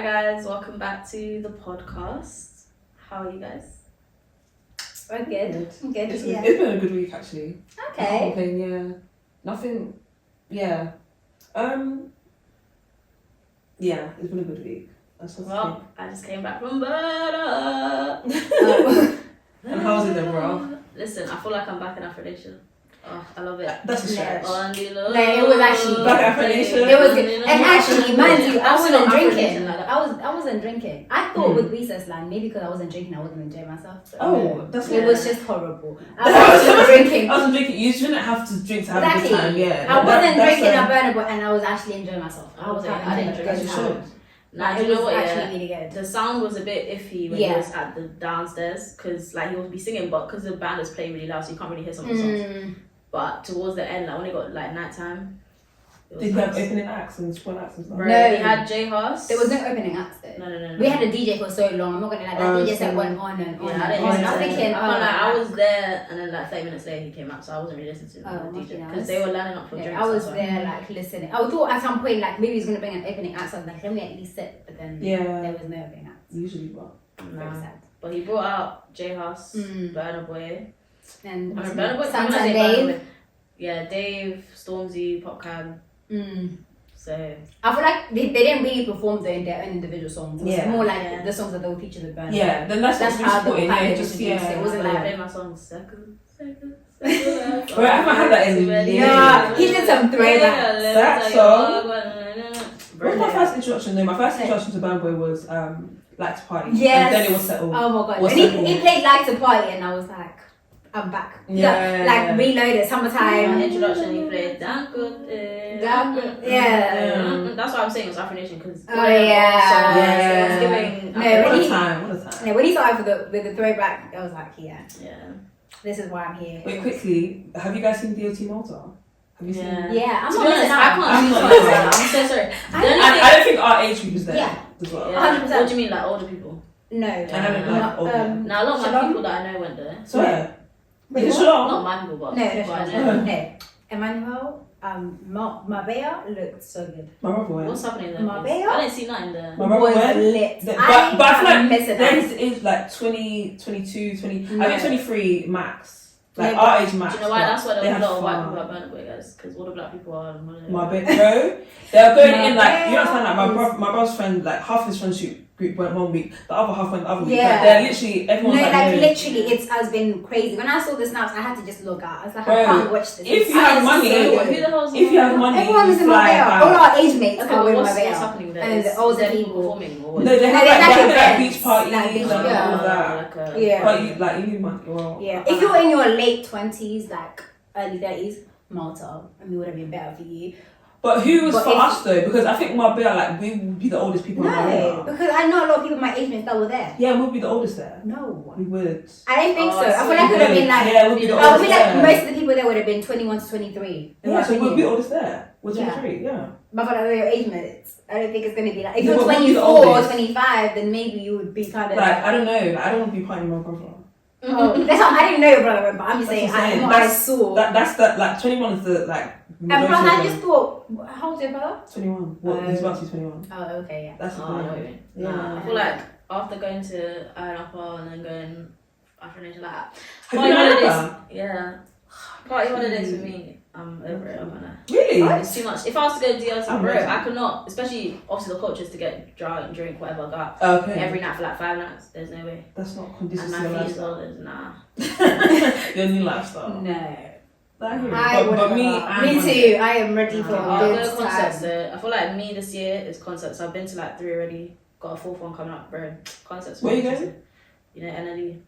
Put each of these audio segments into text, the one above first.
Hi guys, welcome back to the podcast. How are you guys? We're good. Good. It's been a good week actually. Okay. Yeah. Nothing. Yeah. Yeah, it's been a good week. Well, I just came back from Berna. And how was it then, bro? Listen, I feel like I'm back in Afro Nation. Oh, I love it. That's a stretch. No, it was actually Back Afro Nation. It was good. And actually, mind you, I wasn't drinking. Like I wasn't drinking. I thought with recess land, maybe because I wasn't drinking, I wasn't enjoying myself. That's it was just horrible. I wasn't drinking. I wasn't drinking. You shouldn't have to drink to have a good time. Yeah. I wasn't drinking at Burner, and I was actually enjoying myself. I didn't drink. As you should. Nah, it you know was what? actually Yeah, really good. the sound was a bit iffy when he was at the downstairs because like he would be singing, but because the band is playing really loud, so you can't really hear some of the songs. But towards the end, like when it got like nighttime. Did you have opening acts and spoil acts and stuff? No, No. we had J House. There was no opening acts though. No. We had a DJ for so long. I'm not gonna lie. That DJ set went on and on. Yeah, and I didn't on. listen I'm to thinking, it. I was there, and then like 30 minutes later he came out, so I wasn't really listening to the DJ because they were lining up for drinks. I was there like listening. I thought at some point like maybe he's gonna bring an opening act. So I was like, let me at least sit. But then there was no opening act. Usually, but Very sad. But he brought out J House, Burna Boy, And Burna Boy, Santa and Dave. Yeah, Dave, Stormzy, Popcam. So I feel like they didn't really perform in their own individual songs. It was more like the songs that they would feature with Burna. yeah, then that's how what the yeah, just it wasn't I like play my songs second. Wait, I haven't had that in years. Yeah, he did some throwbacks. That song. What was my first introduction? No, my first introduction to Burna Boy was Like to Party. Yes. And then it was Settled. Oh my god. Was And Settled. he played Like to Party and I was like, I'm back. Yeah. Like reloaded, summertime. My introduction, he played Damn Good. Yeah. That's what I'm saying. It was Afro Nation because Oh yeah. it was giving. What a time. No, when he started with the throwback, I was like, yeah, this is why I'm here. Wait, quickly, have you guys seen DOT Malta? Have you seen it? Yeah, I'm To not be honest, missing I out. can't see it. I'm so sorry. I don't think our age group is there Yeah. as well. Yeah. 100%. What do you mean, like older people? No. And I don't like older. Now a lot of my Shalom? people that I know went there. So, yeah. Wait, Is it what? Shalom? Not my people, but No, people I know. no. Emmanuel, Marbella looked so good. My brother went. What's happening there? Marbella? I didn't see nothing there. My brother Was went. lit. But I feel like missing there out. is like 20, 22, 20. No. I think 23 max. Like Yeah, our age max. Do you know why? That's why they there was a had lot of white fun. people at Burna Boy, guys. Because all the black people are on holiday. My big bro, they're going in like you Marbella understand like is- my brother's friend like half his friendship group went 1 week, the other half went the other week. Yeah. Like, they're literally No, everyone's like no. literally, it has been crazy. When I saw the snaps, I had to just log out. I was like, Bro, I can't watch this. if you I have didn't money, see it. Who the hell's if you have money, Everyone was you in fly Marbella. All out. our age mates Okay, are in what's Marbella. happening there? And Is all the there people. performing or what? No, they have they like, have they have like events, beach parties like beach- and all yeah. of that. Like a, Yeah. But you need money. Well, Yeah. If you're in your late 20s, like early 30s, Malta, I mean, would have been better for you. But who was But for if- us though? Because I think Marbella, like we would be the oldest people in No, Marbella. because I know a lot of people my age mates that were there. Yeah, we'll be the oldest there. No. We would. I don't think Oh, so. I so feel like it would have been like, yeah, we'll be the I oldest feel like there. most of the people there would have been 21 to 23. in Yeah, my so we'll be the opinion. oldest there. We're Yeah. 23, yeah. But for like your age mates, I don't think it's going to be like, if Yeah, you're but we'll be the 24 or oldest. 25, then maybe you would be kind of Like, I don't know. Like, I don't want to be partying with my brother. Oh, that's not, I didn't know your brother went, but I'm just That's saying, what I'm saying. I saw. That's the, like, 21 is the, like, And plus, majority I of just thought, how old's your brother? 21. What? He's about to be 21. Oh, okay, yeah. That's the Oh, I know what you thing. mean. Yeah. Nah, I feel like after going to Iron Apple and then going Afro Nation like that. Have Party you been holidays, over? yeah. Party holidays for me, I'm over it. I'm gonna. Really? It's too much. If I was to go to DLC, I'm bro, ready. I could not. Especially obviously the culture is to get drunk, drink, whatever. I got Okay. every night for like 5 nights. There's no way. That's not conducive And to my your feet as well. lifestyle. There's nah. Your new lifestyle. No. I hear it. I But would me, Me too. I am ready for I'll a go good concerts. time. So I feel like me this year is concerts. I've been to like 3 already. Got a 4th one coming up, bro. Concerts. Where you going? You know, NLE.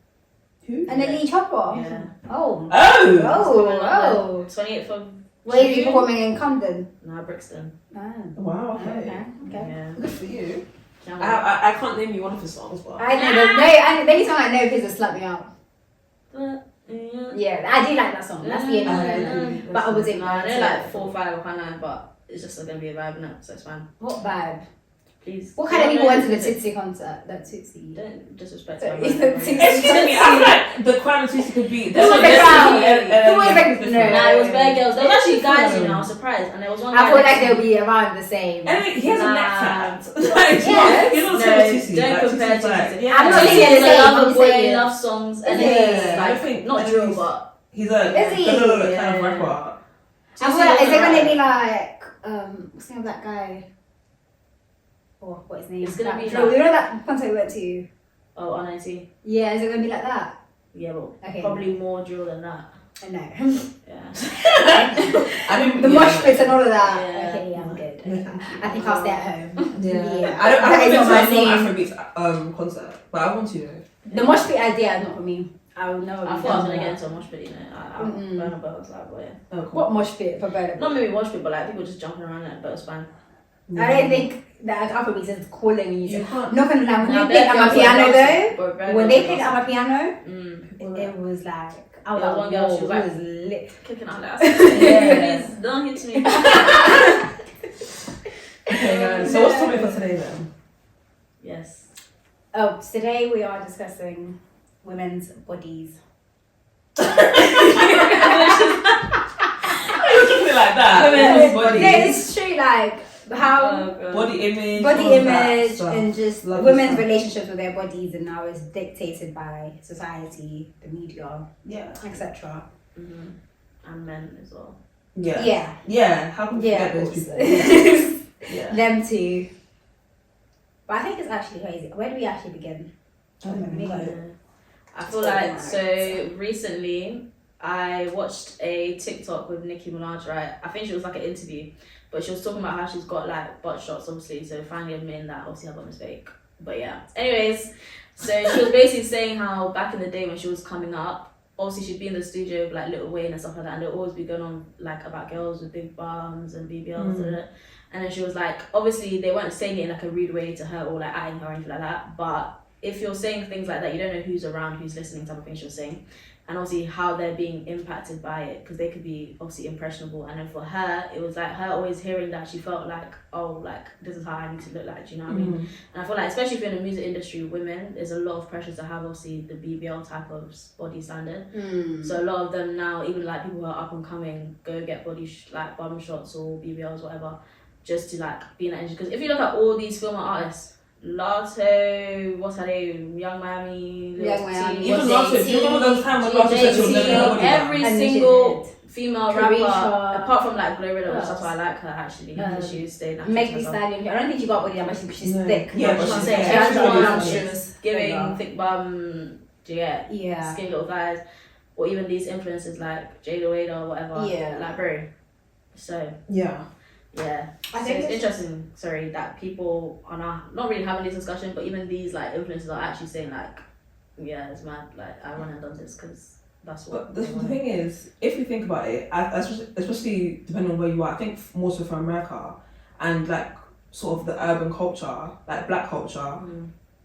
Who? And then Lee Chopper. Yeah. Oh. Oh! 28th of Where are you June. performing in Camden? Nah, Brixton. Ah. Wow, okay. Okay. Yeah. Good for you. Yeah, I can't name you one of his songs, but I know. The only song I know of his is Slap Me Out. man. Yeah, I do like that song. That's the only one I know. But I was in. Nah, I know like 4 or 5 or 9, but it's just gonna be a vibe now, so it's fine. What vibe? Please. What kind of people went to the Tootsie? Tootsie concert? That Tootsie. Don't disrespect So, my it's man. a Tootsie. excuse me, I feel like the crown of Tootsie could be. Who was the crown? Who was the- no. Nah, it was bare girls. There was actually guys, you know, I was surprised. And there was one guy. I feel like next to they'll me. be around the same. And he has a Nah. neck tat. Like, Yes. he's not Titty. Don't Like, compare Titty's to like, Titty. yeah. I'm not saying He's the a same, lover I'm boy, saying- love songs, and Yeah. he's I like think not drill, but he's a Is he? kind of Yeah. rapper. I feel like, is it gonna be like what's the name of that guy? Oh, what his name? It's gonna be no, like- you know that concert we went to? oh, on IT. Yeah, is it gonna be like that? Yeah, but Okay. probably more drill than that. I know. Yeah. I didn't. The mosh pits and all of that. Yeah. Okay, yeah, I'm good. I think I'll stay at home. Yeah. Yeah. I That haven't is been not my to scene. an Afrobeats concert, but I want to though. The mosh pit idea is not for me. I will never. I be thought I was down gonna with get that. into a mosh pit, you know. I Mm-mm. burn a boat, I was like, boy. Oh, cool. What mosh pit for Burner? Not maybe mosh pit, but like people just jumping around at boat span. I don't think that Afrobeats is calling you. You can't. Not gonna lie, when Now, they played bare on my girls were piano dancing, though, but bare when girls they were played on my piano, dancing. it was like, I was Yeah, like, one girl, whoa, she was it like- was lit. Kicking out loud. Yeah. Please don't hit me. Okay, guys. So what's the topic for today then? Yes. Oh, today we are discussing women's bodies. You're looking like that. Women's body, Yeah, it's true, like how Oh, God. body image, body all of that image stuff. and just Lovely women's stuff. relationships with their bodies and now is dictated by society, the media, Yeah. etc. Mm-hmm. And men as well. Yeah. Yeah. Yeah. How can we Yeah, forget of those course. people? Yeah. Them too. But I think it's actually crazy. Where do we actually begin? I don't know. Yeah. I feel It's like all so recently I watched a TikTok with Nicki Minaj, right? I think she was like an interview, but she was talking about how she's got like butt shots, obviously. So finally admitting that obviously her bum is fake. But yeah. Anyways, so she was basically saying how back in the day when she was coming up, obviously she'd be in the studio with like Lil Wayne and stuff like that, and there'd always be going on like about girls with big bums and BBLs. And then she was like, obviously they weren't saying it in like a rude way to her or like eyeing her or anything like that, but if you're saying things like that, you don't know who's around, who's listening, type of thing she was saying, and obviously how they're being impacted by it, because they could be obviously impressionable. And then for her, it was like her always hearing that, she felt like, oh, like this is how I need to look like, do you know what I mean? And I feel like especially if you're in the music industry, women, there's a lot of pressure to have obviously the BBL type of body standard. So a lot of them now, even like people who are up and coming, go get like bum shots or BBLs, whatever, just to like be in that industry. Because if you look at all these female artists, Lato, what's her name? Young Miami, Lil Young Miami, T, Even Lato, do you remember those times when Lato JT, said she would never have a body every down? And then she single did. female Carisha. rapper, apart from like Gloria, Who which that's else? why I like her actually, because she stayed natural Meg to Thee herself. Stallion. I don't think she got body that much. She's No. thick. Yeah, but That's what I'm she's saying. thick. She has She's one, really she's thick. giving Yeah. thick bum, Yeah. skinny little thighs, or even these influencers like Jada Wade or whatever. Yeah. Like bro. So Yeah. yeah. I So think it's it's- interesting, sorry, that people are not really having this discussion, but even these like influencers are actually saying like, yeah, it's mad, like I went and done this because that's what But the they want. thing is, if you think about it, especially depending on where you are, I think more so for America and like sort of the urban culture, like black culture,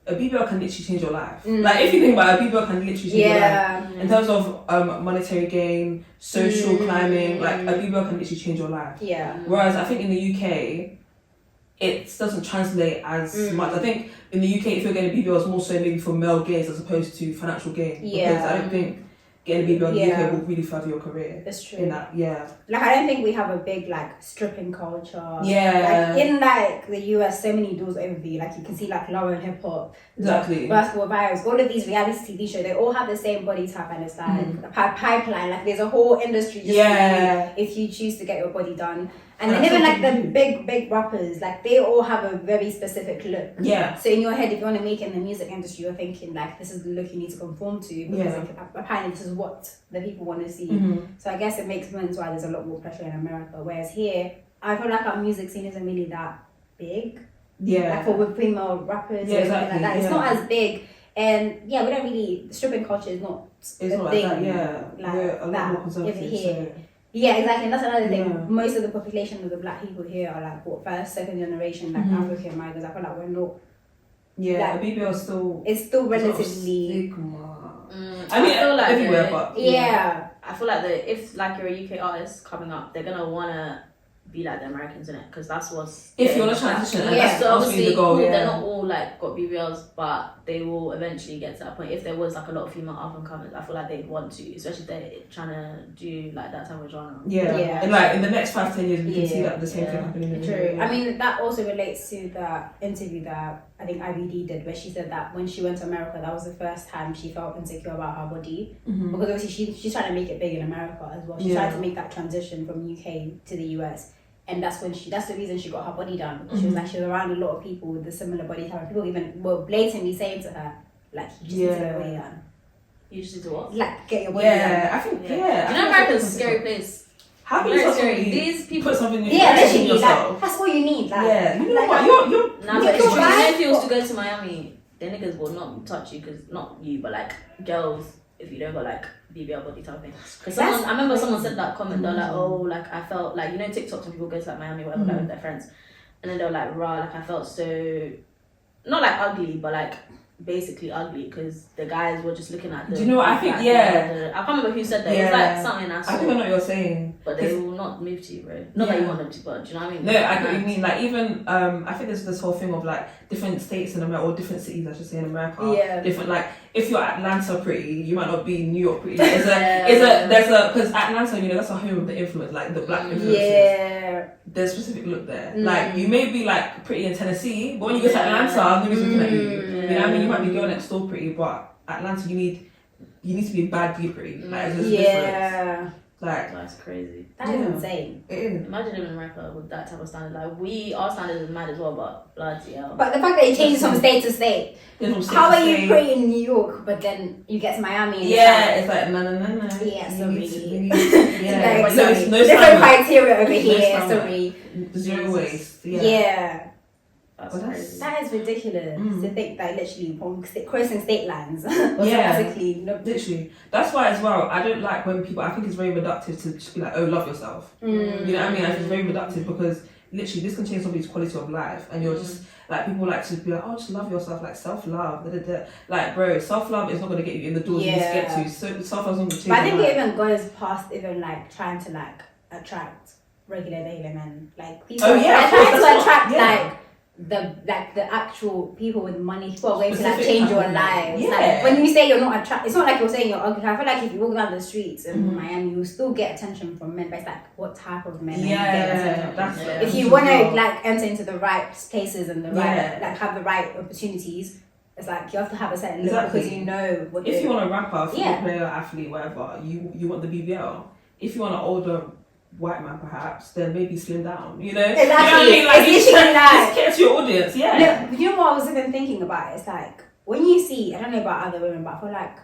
a BBL can literally change your life. Like if you think about it, a BBL can literally change your life. Yeah. In terms of monetary gain, social climbing, like a BBL can literally change your life. Yeah. Whereas I think in the UK, it doesn't translate as much. I think in the UK, if you're getting a BBL, it's more so maybe for male gains as opposed to financial gain. Yeah. Because I don't think getting a BBL in the Yeah. UK will really further your career. That's true. In that, yeah. Like I don't think we have a big like stripping culture. Yeah. Like in like the US, so many doors open for you. Like you can see like Love and Hip Hop, Exactly. Basketball Wives, all of these reality TV shows. They all have the same body type, and it's like a pipeline. Like there's a whole industry just Yeah. for you if you choose to get your body done. And And then even that's like something the big rappers, like they all have a very specific look. Yeah. So in your head, if you want to make it in the music industry, you're thinking like this is the look you need to conform to because Yeah. like, apparently this is what the people want to see. So I guess it makes sense why there's a lot more pressure in America. Whereas here, I feel like our music scene isn't really that big. Yeah. Like for with female rappers Yeah, and exactly, like that. It's yeah. not as big. And yeah, we don't really stripping culture is not It's a not like thing that, yeah. like We're a lot that more conservative. over here. So. Yeah, exactly. And that's another thing. Yeah. Most of the population of the black people here are like what, first, second generation, like African migrants. I feel like we're not. Yeah, Like, a BBL is still It's still sort of relatively. stigma. I mean, feel like everywhere, the- but Yeah. I feel like if like you're a UK artist coming up, they're gonna wanna be like the Americans in it, because that's what's if you want getting to transition, us. and Yeah. that's So ultimately obviously the goal. cool, Yeah. they're not all like got BBLs, but they will eventually get to that point. If there was like a lot of female up and comers, I feel like they'd want to, especially if they're trying to do like that type of genre. Yeah. And like in the next 5-10 years, we can see that the same thing Yeah. happening. In True. I mean, that also relates to the interview that I think IBD did, where she said that when she went to America, that was the first time she felt insecure about her body. Mhm. Because obviously she's trying to make it big in America as well. She Yeah. tried to make that transition from UK to the US. And that's the reason she got her body done. Because she was like, she was around a lot of people with a similar body type. And people even were blatantly saying to her, like, you just need to get your body done. You just need to what? Like, get your body done. Yeah, I think, You know, I America's a think scary place. How can Very you scary. suddenly These people. put something in Yeah, in literally, yourself? like, that's all you need. Like, Yeah, you know like, what? You're Nah, You but feel if bad? you was to go to Miami, the niggas will not touch you because not you, but like girls, if you don't got like BBL body type thing. Because I remember someone said that comment. They're like, oh, like I felt like, you know, TikToks when people go to like Miami, whatever, like with their friends, and then they're like, rah, like I felt so, not like ugly, but like basically ugly because the guys were just looking at the. Do you know what I think? like, Yeah. I can't remember who said that. It Yeah. was like something I saw. I think I know what you're saying. But they will not move to you, bro. Not that you want them to, but do you know what I mean? No, I get what you mean. Like even I think there's this whole thing of like different states in America or different cities, I should say, in America. Yeah. Different, like if you're Atlanta pretty, you might not be New York pretty. There's a because Atlanta, you know, that's a home of the influence, like the black influences. Yeah. There's a specific look there. Like you may be like pretty in Tennessee, but when you go to Atlanta, nobody's looking at you. You know what I mean? You might be girl next door pretty, but Atlanta, you need to be badly pretty. Like there's a difference. Like That's crazy. That is insane. it is. Imagine living in America with that type of standard. Like our standards is mad as well, but bloody hell. But the fact that it changes from state to state. How are you pretty in New York, but then you get to Miami and it's like no. Yeah, You sorry. need to- yeah. Like, no, sorry. it's no Different standard. criteria over No here, standard. sorry. Zero waste. Yeah. That's But that's- crazy. That is ridiculous to think that literally from crossing state lines Yeah. automatically no. Literally. That's why as well, I don't like when people, I think it's very reductive to just be like, oh, love yourself. You know what I mean? I think it's very reductive because literally this can change somebody's quality of life and you're just, like people like to be like, oh, just love yourself, like self-love. Like, bro, self-love is not going to get you in the doors you need to get to. So self-love is not going to change But I think your it life. even goes past even like trying to like attract regular daily men. Like people Oh, yeah, are of course, trying to that's attract not- yeah. like the actual people with money who are going to like Specific change your people. lives. Yeah. Like when you say you're not attract, it's not like you're saying you're ugly. I feel like if you walk down the streets in Mm-hmm. Miami, you'll still get attention from men. But it's like what type of men are you getting attention from? that's Yeah. If you want to like enter into the right places and the right Yeah. like have the right opportunities, it's like you have to have a certain look Exactly. because you know what. If you want a rapper, football Yeah. player, athlete, whatever, you want the BBL. If you want an older white man, perhaps, then maybe slim down. You know, Exactly. You know what I mean? Like, It's literally like- just cater to your audience. Yeah. No, you know what I was even thinking about? It's like when you see, I don't know about other women, but I feel like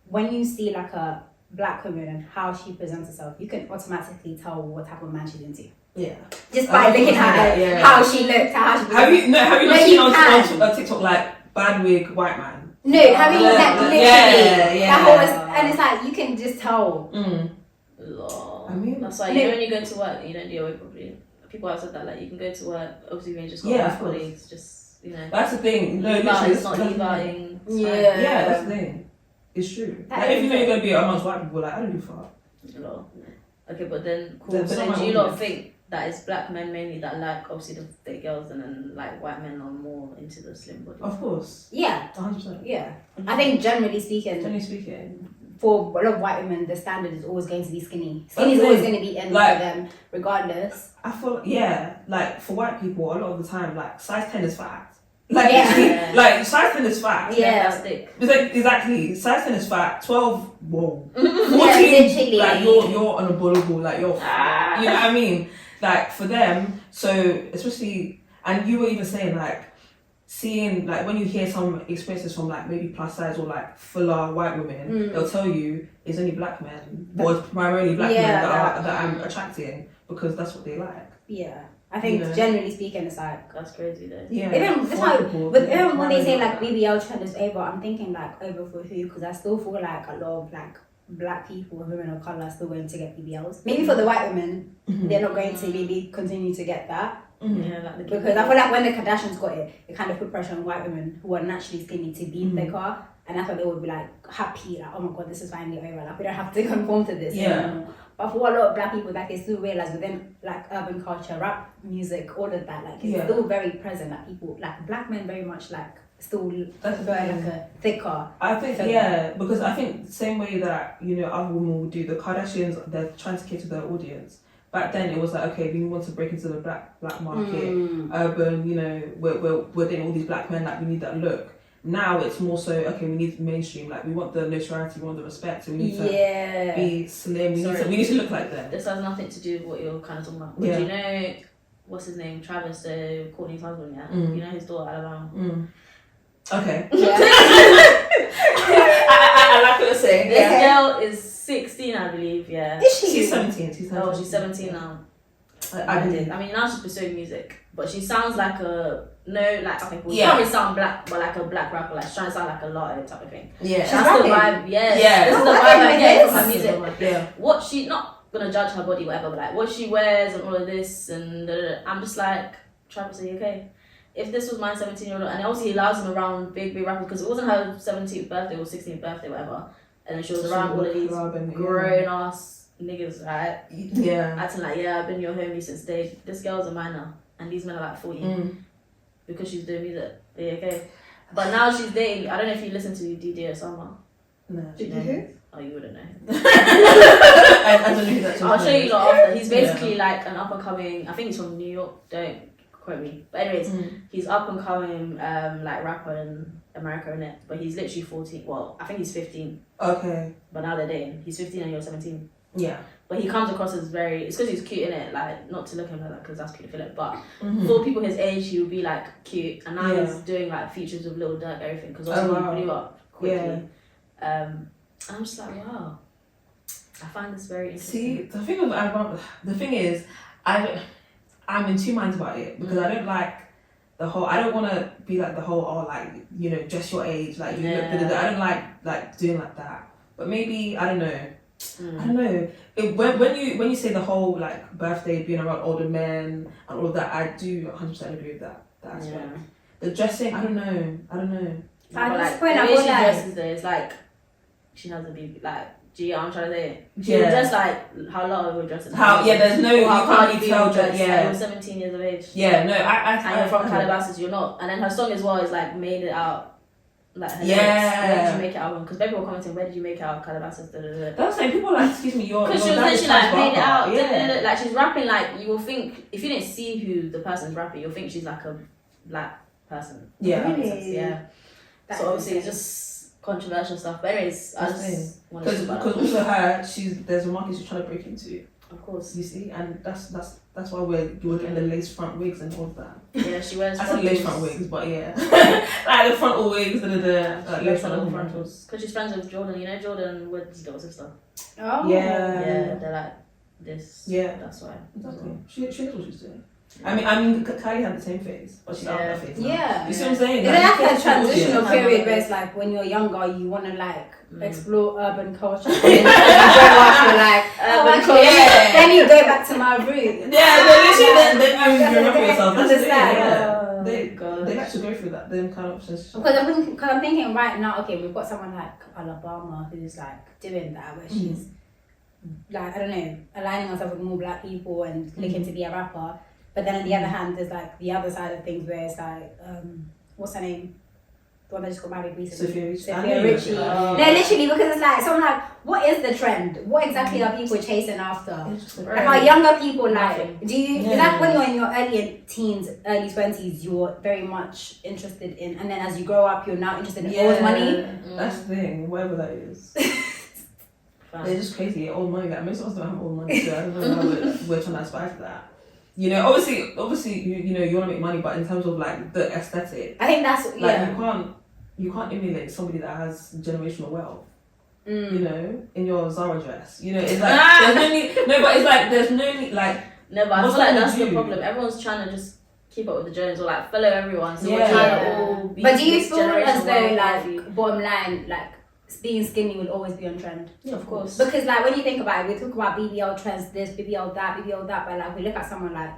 when you see like a black woman and how she presents herself, you can automatically tell what type of man she's into. Yeah. Just by looking at her, Yeah. how she looks, how she. Have you not No, seen you on can. TikTok like bad wig white man? No, have you Yeah, like literally? yeah. That whole, and it's like you can just tell. Lord. I mean, that's why you know when you go to work, you don't do your weight properly. People have said that like you can go to work, obviously when you just got Yeah, yeah, of course. colleagues, just you know. That's the thing. No, Leave out, literally, it's not that's leave the out thing. in. Yeah, that's the thing. It's true. That Like, is if you know you're gonna be amongst white people, like I don't give a fuck. Lord. Okay, but then cool. That's So not then my do you lot audience. think that it's black men mainly that like obviously the thick girls and then like white men are more into the slim body? Of course, Yeah, 100%. yeah. I think generally speaking, Generally speaking, for a lot of white women, the standard is always going to be skinny. That's Skinny is the always thing. going to be in Like- for them, regardless. I feel like for white people, a lot of the time, like size 10 is fat. Like Yeah. literally, like size 10 is fat. Yeah. that's thick. It's like exactly size 10 is fat. 12, whoa. 14, literally. like you're unabolible. Like you're, you know what I mean? Like for them, so especially, and you were even saying like seeing like when you hear some experiences from like maybe plus size or like fuller white women, they'll tell you it's only black men or it's primarily black men that I'm attracting because that's what they like. Yeah. I think You know. generally speaking, it's like That's crazy though. Yeah. even for that's white how, people, but even when they say primarily like BBL trend is over, I'm thinking like over for who? Because I still feel like a lot of like black people and women of color are still going to get BBLs. Maybe for the white women, they're not going to maybe continue to get that Yeah, like the because I feel like when the Kardashians got it, it kind of put pressure on white women who are naturally skinny to be thicker. And I thought they would be like happy, like, oh my god, this is finally over. Like we don't have to conform to this Yeah. anymore. But for a lot of black people, like they still realize within like urban culture, rap music, all of that, like it's still very present. Like people, like black men, very much like still very like a thicker. I think because I think the same way that other women would do. The Kardashians, they're trying to cater to their audience. Back then, it was like, okay, we want to break into the black market, urban. We're dating all these black men. Like we need that look. Now it's more so, okay, we need mainstream. Like we want the notoriety, we want the respect. So we need to be slim. We need to look like them. This has nothing to do with what you're kind of talking about. But do you know what's his name? Travis, Courtney's husband. Yeah, you know his daughter Alabama. Okay. Yeah. I like what you're saying. This girl is 16, I believe. Yeah. Is she? She's 17. She's 17 now. I mean, now she's pursuing music, but she sounds like probably sound black, but like a black rapper, like she's trying to sound like a Lotto type of thing. Yeah, that's the vibe. Yeah, this is the vibe I get from her music. Yeah, what she not gonna judge her body, whatever, but like what she wears and all of this, and I'm just like, Travis, are you okay? If this was my 17-year-old, and obviously he allows him around big rappers because it wasn't her 17th birthday or 16th birthday, whatever, and then she was around all of these grown ass niggas, right? Yeah. Acting like, I've been your homie since day. This girl's a minor, and these men are like 40 because she's doing music. Yeah, okay. But now she's dating. I don't know if you listen to DJ or Summer. No. Did you who? Oh, you wouldn't know. I don't know who that is. I'll show you lot after. He's basically like an up and coming. I think he's from New York. Don't quote me. But anyways, he's up and coming like rapper in America, innit? But he's literally 14. Well, I think he's 15. Okay. But now they're dating. He's 15 and you're 17. Yeah. But he comes across as very. It's because he's cute, innit? Like not to look at him like that because that's pedophilic. But for people his age, he would be like cute. And now he's doing like features with Lil Durk, everything. Because also he blew up quickly. I'm just like, wow. I find this very interesting. See, the thing is, I'm in two minds about it because I don't like the whole. I don't want to be like the whole, dress your age, like you look. I don't like doing like that. But maybe I don't know. I don't know. When you say the whole like birthday, being around older men and all of that, I do 100% agree with that aspect. Yeah. The dressing, I don't know. But like, the way she dresses though, it's like she has to be like. I'm trying to say. She was just like how Lotto would dress. There's no. You can't tell that. Yeah. You're 17 years of age. Yeah, no, and you're from Calabasas, you're not. And then her song as well is like made it out. Like her lyrics, where did you make it out? Because people were commenting, where did you make it out? Calabasas. That's like people are like, excuse me, you're. Because she was literally like made it out. Like she's rapping like you will think if you didn't see who the person's rapping, you'll think she's like a black person. Yeah. Really? Yeah. So obviously it's just controversial stuff. But anyways, I just want to talk about because also her, there's a market she's trying to break into. Of course. You see, and that's why we're getting the lace front wigs and all of that. Yeah, she wears. I said lace front wigs, but yeah, like the frontal wigs, lace frontals. Because she's friends with Jordan. You know Jordan with his little sister. Oh. Yeah, they're like this. Yeah, that's why. Exactly. She knows what she's doing. I mean, Kylie had the same face, but she's out of her face now. Yeah. You see what I'm saying? Is like a transitional period where it's like when you're younger, you want to like explore urban culture. And then you grow up, you're like, then you go back to my roots. Yeah, then you remember yourself. Understand? They like to go through that, them kind of process. Because I'm thinking right now, okay, we've got someone like Alabama who's like doing that, where she's like, I don't know, aligning herself with more black people and looking to be a rapper. But then on the other hand, there's like the other side of things where it's like, what's her name? The one that just got married recently. Sophia Richie. No, literally, because it's like, someone like, what is the trend? What exactly are people chasing after? Like, are younger people like, is that when you're in your early teens, early 20s, you're very much interested in, and then as you grow up, you're now interested in old money? That's the thing, whatever that is. They're just crazy, old money. Like, most of us don't have old money, so I don't know how we're trying to aspire to that. You know, obviously, you want to make money, but in terms of like the aesthetic, I think that's like you can't emulate somebody that has generational wealth. You know, in your Zara dress. You know, it's like there's no need. No, but it's like there's no need. Like no, but I feel like that's the problem. Everyone's trying to just keep up with the Jones or like follow everyone. So we're trying to all be. But do you feel as though like bottom line, like being skinny will always be on trend? Yeah, of course. Because like when you think about it, we talk about BBL trends, this, BBL that, but like we look at someone like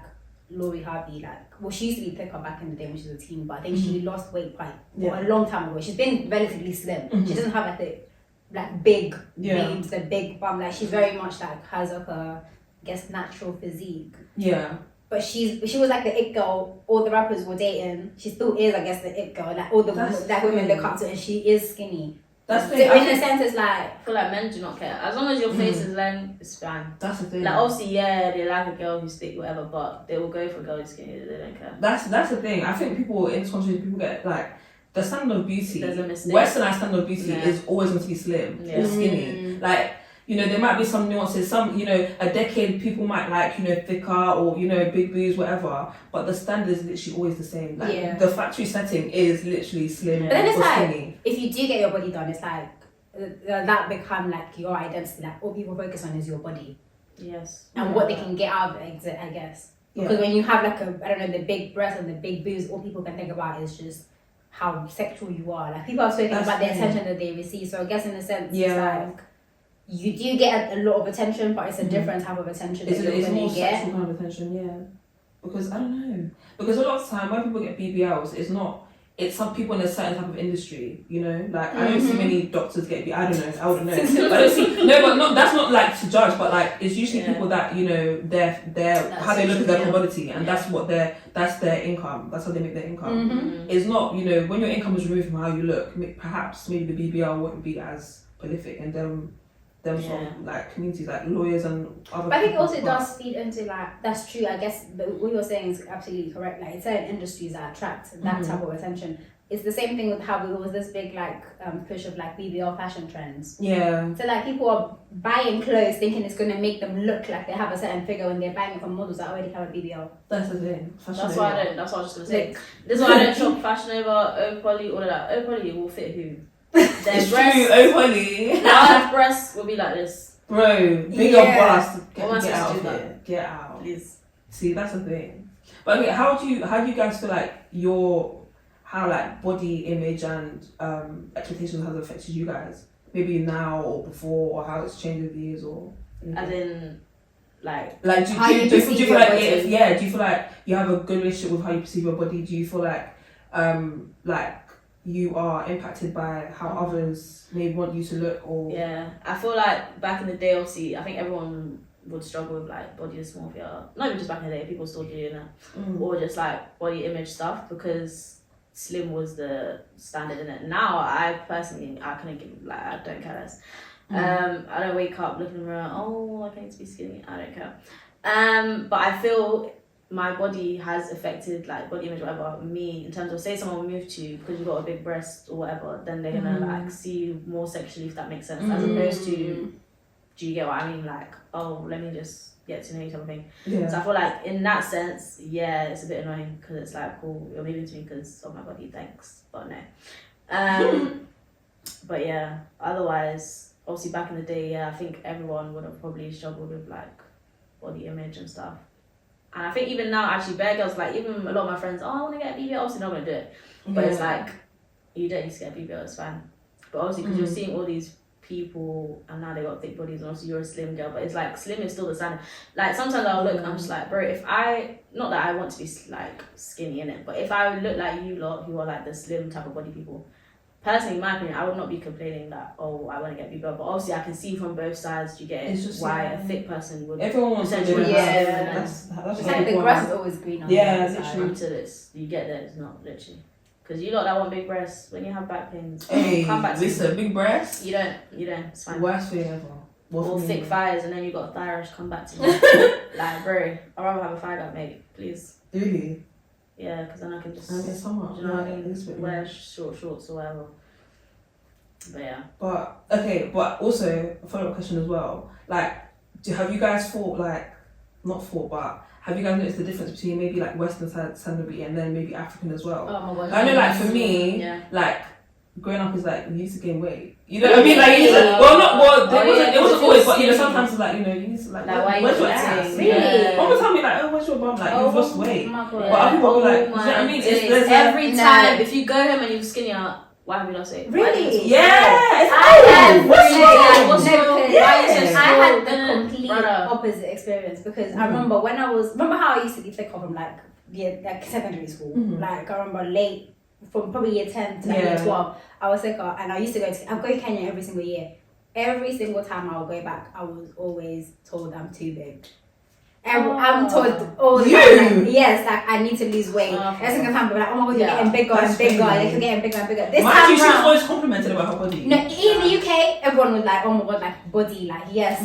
Lori Harvey, like, well, she used to be thicker back in the day when she was a teen, but I think she lost weight quite a long time ago. She's been relatively slim. She doesn't have a thick like big Yeah. boobs, the big bum. Like she's very much like has like a, I guess, natural physique. Yeah. But she was like the it girl. All the rappers were dating. She still is, I guess, the it girl. Like all the women look up to, and she is skinny. That's the So thing. in a sense, it's like I feel like men do not care. As long as your face is length, it's fine. That's the thing. Like obviously, yeah, they like a girl who's thick, whatever, but they will go for a girl who's skinny. They don't care. That's the thing. I think people in this country, people get like the standard of beauty. There's a mistake. Westernized standard of beauty Yeah. is always going to be slim Yeah. or skinny. Like, you know, there might be some nuances. Some, you know, a decade people might like, you know, thicker or, you know, big boobs, whatever. But the standard is literally always the same. Like, Yeah. the factory setting is literally slim But then it's or like, skinny. if you do get your body done, it's like that become like your identity. Like all people focus on is your body Yes. and what they can get out of it, I guess. Because when you have like I don't know, the big breasts and the big boobs, all people can think about is just how sexual you are. Like people are speaking about the attention that they receive. So I guess in a sense, it's like you do get a lot of attention, but it's a different type of attention that It's you're more going to get. sexual kind of attention, yeah. Because I don't know. Because a lot of the time when people get BBLs, it's some people in a certain type of industry, you know. Like I don't see many doctors get. I don't know. I wouldn't know. But I don't see. No, but not. That's not like to judge. But like it's usually people that you know they're how they look at their commodity, and that's what that's their income. That's how they make their income. It's not, you know, when your income is removed from how you look. Perhaps maybe the BBL wouldn't be as prolific, and them sort of like communities like lawyers and other. But I think people, also it does feed into like that's true. I guess what you're saying is absolutely correct. Like certain industries that attract that type of attention. It's the same thing with how there was this big like push of like BBL fashion trends. Yeah. So like people are buying clothes thinking it's gonna make them look like they have a certain figure when they're buying it from models that already have a BBL. That's the thing. That's why I don't. That's what I was just gonna say. This is why I don't shop Fashion Nova, Opoly, all of that. Opoly will fit who. Their It's breasts, true. Openly. large breasts will be like this. Bro, bigger bust. Get What am I out supposed of to do here. Get out. Please. See, that's the thing. But okay, how do you guys feel like how like body image and expectations has affected you guys? Maybe now or before, or how it's changed over the years, or As in, like do you feel like do you feel like you have a good relationship with how you perceive your body? Do you feel like you are impacted by how others may want you to look, or yeah, I feel like back in the day, obviously, I think everyone would struggle with like body dysmorphia. Not even just back in the day, people still do that, or just like body image stuff because slim was the standard in it. Now, I personally, I couldn't give like I don't care less. I don't wake up looking in the mirror. Oh, I need to be skinny. I don't care. But I feel my body has affected like body image, whatever, me in terms of say someone moved to you because you got a big breast or whatever, then they're gonna like see you more sexually, if that makes sense, as opposed to, do you get what I mean? Like, oh, let me just get to know you, something. yeah. So I feel like in that sense, yeah, it's a bit annoying because it's like, cool, you're moving to me because of my body, thanks, but no. But yeah, otherwise, obviously back in the day, yeah, I think everyone would have probably struggled with like body image and stuff. And I think even now, actually, bare girls, like even a lot of my friends, oh, I want to get a BBL, obviously not going to do it. But it's like, you don't need to get a BBL, it's fine. But obviously, because you're seeing all these people and now they got thick bodies and also you're a slim girl, but it's like slim is still the standard. Like sometimes I'll look, I'm just like, bro, if I, not that I want to be like skinny in it, but if I look like you lot who are like the slim type of body people, personally, in my opinion, I would not be complaining that, oh, I want to get BBL, but obviously I can see from both sides, you get it, It's just, why a thick person would everyone wants to do potentially it. Yeah. That's It's like the grass is always green on the other side. literally. until it's, you get there, it's not, literally. Because you lot that want big breasts, when you have back pains, Hey, come back to listen, big breasts. you don't, it's fine. Worst thing ever. Or thick thighs and then you got thigh rash, come back to me. Like, bro, I'd rather have a thigh gap, mate, please. Really? Yeah, because then I can just, I mean, so much. do you know what I Yeah, mean? it's a bit Wear much. short shorts or whatever. But yeah. But also a follow-up question as well. Like, have you guys have you guys noticed the difference between maybe like Western standard beauty and then maybe African as well? Oh my god. I know, like for me, Yeah. like growing up is like you used to gain weight. You know what I mean? Like, you used to, it wasn't always, but you know, sometimes it's like, you know, you used to like why where's you your ass? eating? Really? Yeah. Mama tell me like, oh, where's your bum? Like, you've lost weight. Oh my god. But other people be like, you know what I mean? It's, there's every No. time, if you go home and you're skinnier, why have you lost weight? Why Really? did you- yeah, it's I what's had wrong? What's no, wrong? because Why is it I had so- the complete Brother. opposite experience because I remember when remember how I used to be thicker from like secondary school. Like I remember late from probably year 10 to like year 12, I was sicker, and I go to Kenya every single year. Every single time I would go back, I was always told I'm too big. I'm told all the time, like, yes, like I need to lose weight. Every single time, but like, oh my god, you're getting bigger and bigger, like you're getting bigger and bigger. This time she's always complimented about her body. No, in the UK, everyone was like, oh my god, like body, like yes.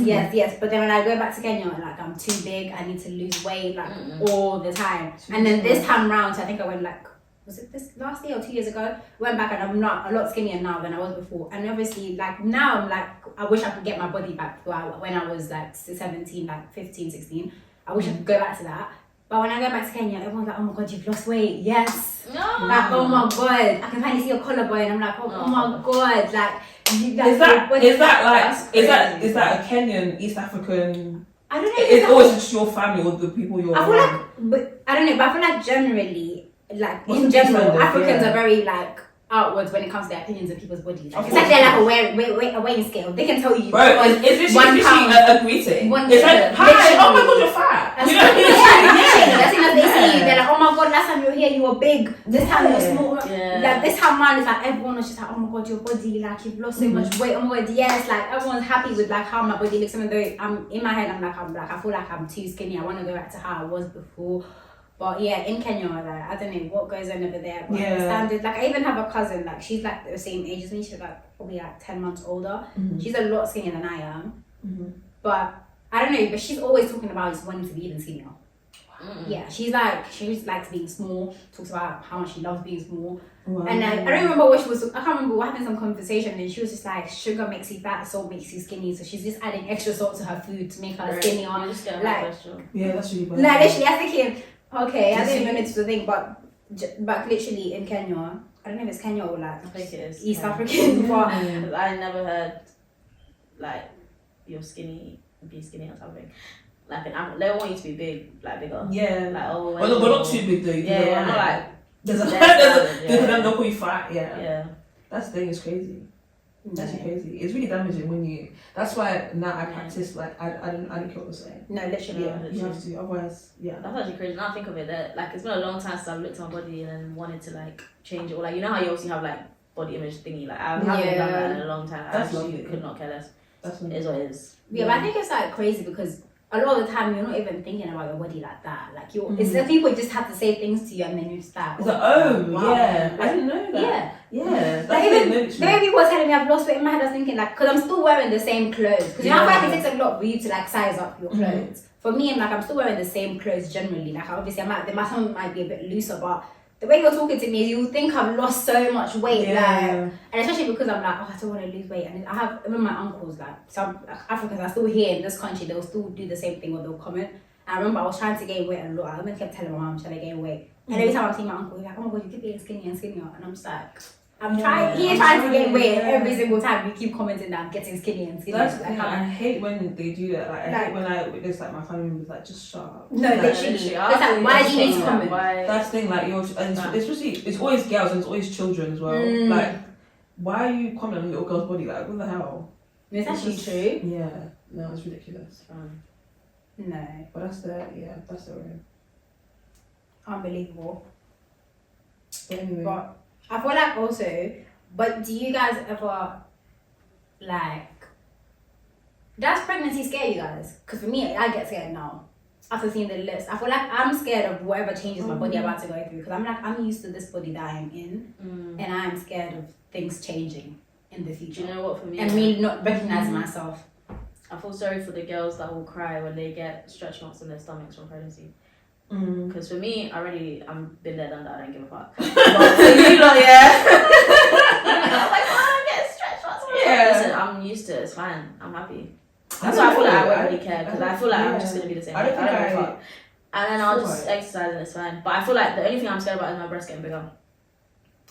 But then when I go back to Kenya, like I'm too big, I need to lose weight, like all the time. And then this time round, so I think I went like, was it this last year or 2 years ago? Went back and I'm not a lot skinnier now than I was before. And obviously, like now, I'm like, I wish I could get my body back to when I was like 17, like 15, 16. I wish I could go back to that. But when I go back to Kenya, everyone's like, oh my god, you've lost weight. Yes. No. Like, oh my god, I can finally see your collarbone. I'm like, oh my god, like, is that a Kenyan, East African? I don't know. It's always just your family or the people you're. I feel like, but I don't know. But I feel like generally, like in general, Africans are very like outwards when it comes to their opinions of people's bodies. Like, it's like they're like a weighing scale. They can tell you. Bro, it's literally a greeting. It's like, hi, oh my god, you're fat. That's as soon as they see you, they're like, oh my god, last time you were here, you were big. This time you were small. Like this time around, it's like everyone was just like, oh my god, your body, like you've lost so much weight. Oh my god, yes, like everyone's happy with like how my body looks. Even though I'm in my head, I feel like I'm too skinny. I want to go back to how I was before. But yeah, in Kenya, like, I don't know what goes on over there. But the standard, like I even have a cousin, like she's like the same age as me. She's like probably like 10 months older. She's a lot skinnier than I am. But I don't know, but she's always talking about just wanting to be even skinnier. Yeah, she likes being small, talks about how much she loves being small. Wow. And I don't remember what she was, I can't remember, we're having some conversation and she was just like, sugar makes you fat, salt makes you skinny. So she's just adding extra salt to her food to make her skinnier. Like, yeah, that's really bad. No, literally, I was thinking, okay, I didn't even know this was a thing, but literally in Kenya, I don't know if it's Kenya or like I think it is East African, but I never heard like you're skinny, be skinny or something. Like in Africa, they want you to be big, like bigger. Yeah. Like but not too big though. Yeah, not like there's a they'll call you fat. Yeah. Yeah. That's the thing. It's crazy. That's crazy. It's really damaging when you. That's why now I practice like I don't care what you're saying. No, literally. Yeah, you have to. Otherwise, yeah. That's actually crazy. Now I think of it, that like it's been a long time since I've looked at my body and then wanted to like change it, or like you know how you also have like body image thingy. Like I haven't done that in a long time. I actually could not care less. That's it is what it is. Yeah, but I think it's like crazy because a lot of the time you're not even thinking about your body like that. Like it's the people just have to say things to you and then you start. It's like, oh wow. Yeah, I didn't know that. Yeah. Like even the way people were telling me I've lost weight in my head, I was thinking like, because I'm still wearing the same clothes. Because you know, I feel like it takes a lot for you to like size up your clothes. For me, I'm still wearing the same clothes generally. Like obviously, some might be a bit looser, but the way you're talking to me is you think I've lost so much weight, like, and especially because I'm like, oh, I don't want to lose weight. And I have even my uncles, like some Africans are still here in this country, they'll still do the same thing or they'll comment. And I remember I was trying to gain weight a lot. I even kept telling my mom, should I gain weight? And every time I'm seeing my uncle, he's like, oh my god, you keep getting skinnier and skinnier. And I'm just like, he's trying to gain weight every single time. You keep commenting that I'm getting skinnier and skinnier. That's like, I hate when they do that. Like, I hate when I witness like my family members like, just shut up. No, literally. It's like, why do you need to comment? That's the thing, like especially it's always girls and it's always children as well. Like, why are you commenting on little girl's body? Like, what the hell? It's actually true. Yeah, no, it's ridiculous. No, but that's the way. Unbelievable. But anyway. But I feel like also, but do you guys ever, like, does pregnancy scare you guys? Because for me, I get scared now. After seeing the list, I feel like I'm scared of whatever changes my body about to go through. Because I'm used to this body that I am in. And I'm scared of things changing in the future. Do you know what, for me? And me not recognizing myself. I feel sorry for the girls that will cry when they get stretch marks on their stomachs from pregnancy. Because for me, I'm been there, done that, I don't give a fuck. But for you lot, I'm like, oh, I'm getting stretch marks. Listen, I'm used to it, it's fine, I'm happy. That's why I feel like I won't really care, because I feel like I'm just going to be the same. I don't give a fuck. And then I'll just exercise and it's fine. But I feel like the only thing I'm scared about is my breast getting bigger.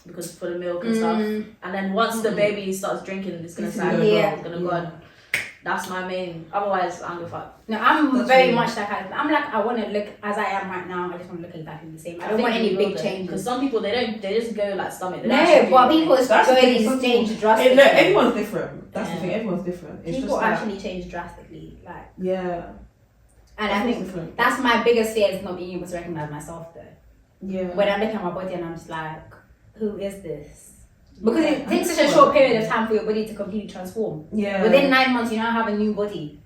Because for the milk and stuff. And then once the baby starts drinking, it's going to sag it's going to go on. That's my main. Otherwise, I don't give a fuck. No, I'm very much that kind of. I'm like, I want to look as I am right now. I just want to look exactly the same. I don't want any big changes. Because some people they just go like stomach. No, but people change drastically. No, everyone's different. That's the thing. Everyone's different. It's people just actually change drastically, like. Yeah. And I think that's my biggest fear is not being able to recognize myself though. Yeah. When I look at my body and I'm just like, who is this? Because it takes such a short period of time for your body to completely transform. Yeah. Within 9 months, you now have a new body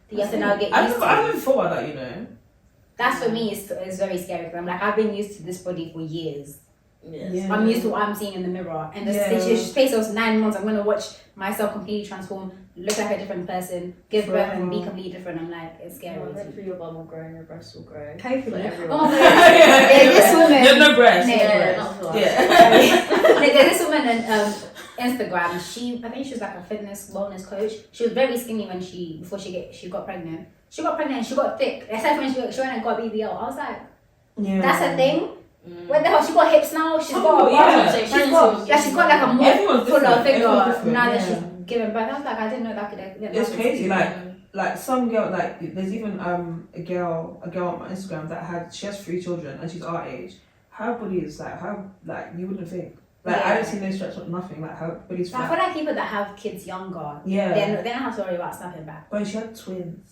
that you have to now get used to. I've never thought about that, you know. That's for me, it's very scary because I'm like, I've been used to this body for years. Yes. Yeah. I'm used to what I'm seeing in the mirror. And the space of 9 months, I'm going to watch myself completely transform, look like a different person, give birth and be completely different. I'm like, it's scary. Hopefully your bum will grow and your breasts will grow. Hopefully. For everyone. Oh my God. There's this woman. No breasts. No, No Yeah, breasts. not for us. Yeah. There's this woman on Instagram. I think she was like a fitness wellness coach. She was very skinny before she got pregnant. She got pregnant and she got thick. Except when she went and got BBL. I was like, Yeah. that's a thing? What the hell? She got hips now. She's got a yeah. bum. She's got like a more Everyone's fuller different. figure Everyone's different, now that yeah. she's given birth. I was like, I didn't know that could. It's crazy. Like some girl, like there's even a girl on my Instagram that she has 3 children and she's our age. Her body is like you wouldn't think. Like I don't see no stretch or nothing. Like her body's I flat. feel like people that have kids younger, Yeah. they don't have to worry about snapping back. But she had twins.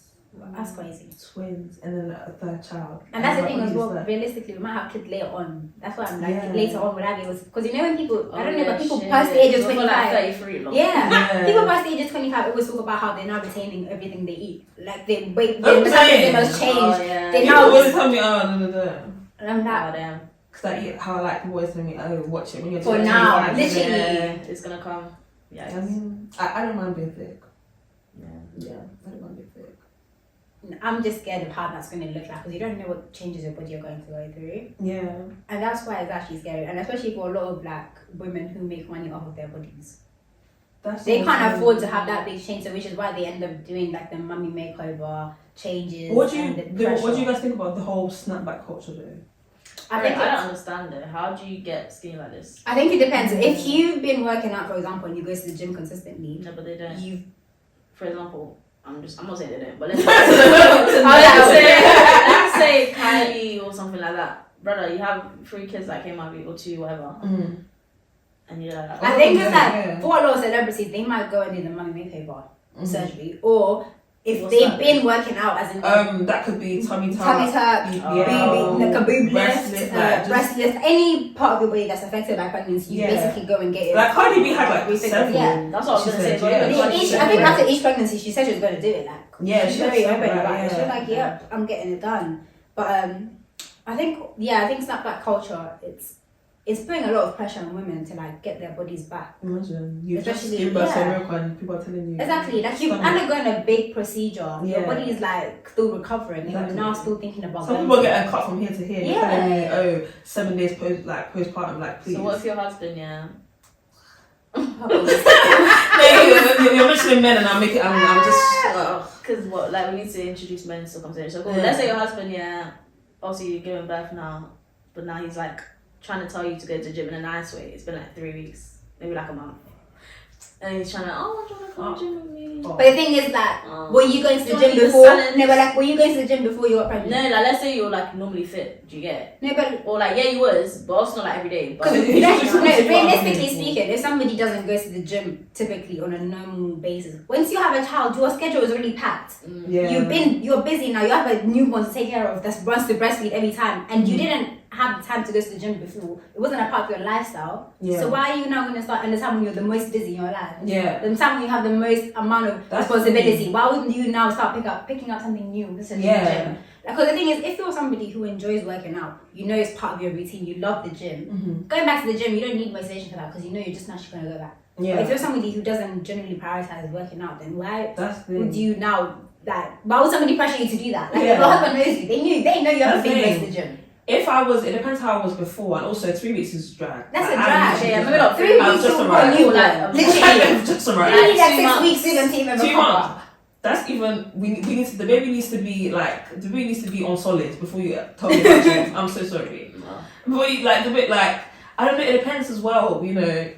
That's crazy. Twins and then a 3rd child. And that's the her thing as body is well. like- Realistically, we might have kids later on. That's why I'm like, Yeah. later on would I be able to? Because you know when people, I don't know, yeah, but people shit. past the age of You're 25. like 33 long. Yeah. Yeah. People past the age of 25 always talk about how they're now retaining everything they eat. Like their weight, I'm their metabolism saying. has changed. Oh, yeah. They People now always tell me, no. and I'm like, Oh, damn. Cause I eat how like people always tell me, watch it when you're For 25, now, and literally. Yeah, it's gonna come. Yeah. I mean, I don't mind being thick. Yeah. Yeah, I don't mind being thick. I'm just scared of how that's going to look like because you don't know what changes your body are going to go through. Yeah. And that's why it's actually scary. And especially for a lot of like women who make money off of their bodies. They can't afford to have that big change, so which is why they end up doing like the mummy makeover changes. What do and the you guys think about the whole snapback culture though? I think I don't understand it. How do you get skinny like this? I think it depends. If you've been working out, for example, and you go to the gym consistently, No, but they don't. you've For example, I'm not saying they don't, but let's say Kylie or something like that. Brother, you have 3 kids that came out of you, or 2, whatever, and you're like, I think it's like yeah. for a lot of celebrities, they might go and do the mummy makeover surgery, or if What's they've that? been working out as in That could be tummy tuck, tuck, BBL, like a boob breast lift, lift, like, breast lift, any part of your body that's affected by pregnancy, you Yeah. basically go and get it. like Cardi B had like several. Yeah. that's what I was She gonna say. said, So yeah. even Kylie I said, think Yeah. after each pregnancy, she said she was going to do it. Like, Yeah, she's she very said open that, about it. She was yeah. like, "Yep, I'm getting it done." But I think snapback culture, it's putting a lot of pressure on women to like get their bodies back. Imagine you've just Especially- given birth to a yeah. miracle and people are telling you Exactly, like you've Stomach. undergone a big procedure. Your Yeah. body is like still recovering, and Exactly. you're now still thinking about. Some going people to- get a cut from here to here. You're telling me, 7 days postpartum, like please. So what if your husband, yeah? You're mentioning men, and I'm just. Because what, like we need to introduce men into the conversation. So cool. Yeah. Let's say your husband, yeah, obviously you're giving birth now, but now he's like trying to tell you to go to the gym in a nice way. It's been like 3 weeks, maybe like a month, and he's trying to, I'm trying to come to the gym with me. Oh. But the thing is that were you going to the Don't gym eat the before? salads. No, but like were you going to the gym before you got pregnant? No, like let's say you're like normally fit. Do you get it? No, but Or like yeah, you was, but also not like every day. But because It's- realistically speaking, if somebody doesn't go to the gym typically on a normal basis, once you have a child, your schedule is already packed. Yeah. You're busy now. You have a newborn to take care of that runs to breastfeed every time, and you didn't have the time to go to the gym before. It wasn't a part of your lifestyle. Yeah. So why are you now going to start in the time when you're the most busy in your life? Yeah. The time when you have the most amount of That's responsibility. Why wouldn't you now start picking up something new? This is Yeah. the gym. Because the thing is, if you're somebody who enjoys working out, you know it's part of your routine. You love the gym. Going back to the gym, you don't need motivation for that because you know you're just naturally going to go back. Yeah. But if you're somebody who doesn't generally prioritize working out, then why That's the would thing. you now why would somebody pressure you to do that? Like Yeah. if your husband knows you, they know you haven't That's been the going to thing. the gym. If I was, it depends how I was before, and also 3 weeks is drag. That's a Like, drag. I'm Yeah, just- maybe not 3 I'm weeks just to alright. new Like, like literally. Just You alright. need like 2 6 months. weeks even to even 2 recover. months. That's even we need to, the baby needs to be like the baby needs to be on solids before you tell me about it. I'm so sorry. Before you like the bit like I don't know. It depends as well. You know,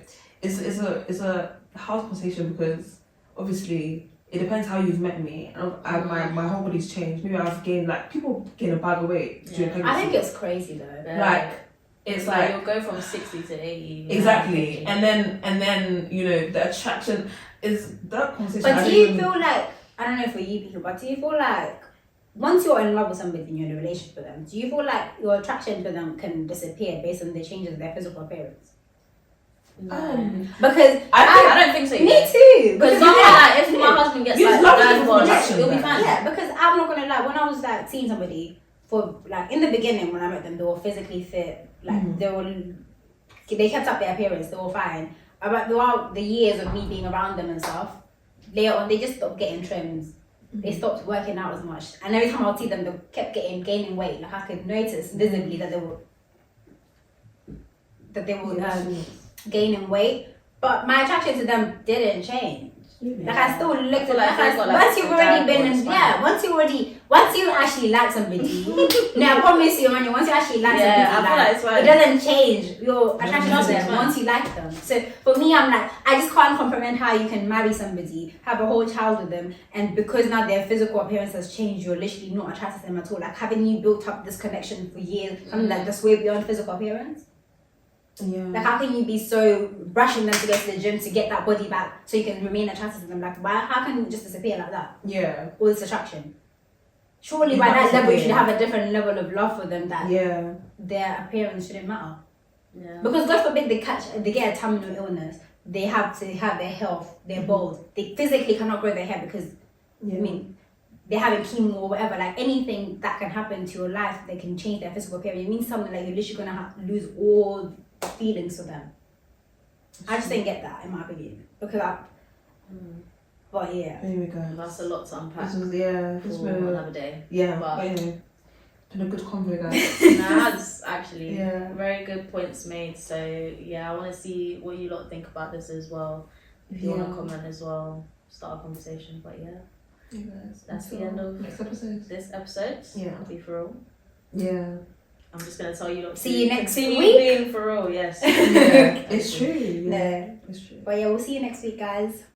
it's a hard conversation because obviously it depends how you've met me. And my whole body's changed. Maybe I've gained like people gain a bag of weight during pregnancy. I think it's crazy though. like it's like you'll go from 60 to 80. exactly, and then you know the attraction is that conversation. But I do don't you even- feel like, I don't know for you people, but do you feel like once you're in love with somebody and you're in a relationship with them, do you feel like your attraction to them can disappear based on the changes in their physical appearance? Because I don't think so. me too. Because if my husband gets You like love dad the bod, rejection, he'll be though. fine. Yeah, because I'm not gonna lie. When I was like seeing somebody for like in the beginning when I met them, they were physically fit. Like they kept up their appearance. They were fine. But throughout the years of me being around them and stuff, later on they just stopped getting trims. They stopped working out as much, and every time I would see them, they kept gaining weight. Like I could notice visibly that they were gaining weight, but my attraction to them didn't change. Like I still looked at like once you've already been in, once you actually like somebody, no, I promise you, man, once you actually like somebody, it doesn't change your attraction to them once you like them. So for me, I'm like, I just can't comprehend how you can marry somebody, have a whole child with them, and because now their physical appearance has changed, you're literally not attracted to them at all. Like haven't you built up this connection for years, something like that's way beyond physical appearance? Yeah. Like how can you be so rushing them to go to the gym to get that body back so you can remain attracted to them? Like why? How can you just disappear like that? Yeah. All this attraction. Surely by that level you should have a different level of love for them that their appearance shouldn't matter. Yeah. Because God forbid they get a terminal illness, they have to have their health, they're bald. They physically cannot grow their hair because I mean they're having chemo or whatever, like anything that can happen to your life, they can change their physical appearance. It means something like you're literally gonna lose all feelings for them. I just didn't get that in my opinion because but yeah. There we go. That's a lot to unpack. This was for another day. Yeah, but anyway, been a good convo, guys. That's actually very good points made. So yeah, I want to see what you lot think about this as well. If you want to comment as well, start a conversation. But yeah, that's the end of next episode. This episode. Yeah. Be for real. Yeah. I'm just gonna tell you. See you next continue week. being for real. Yes. Yeah, it's true. Yeah, No. it's true. But yeah, we'll see you next week, guys.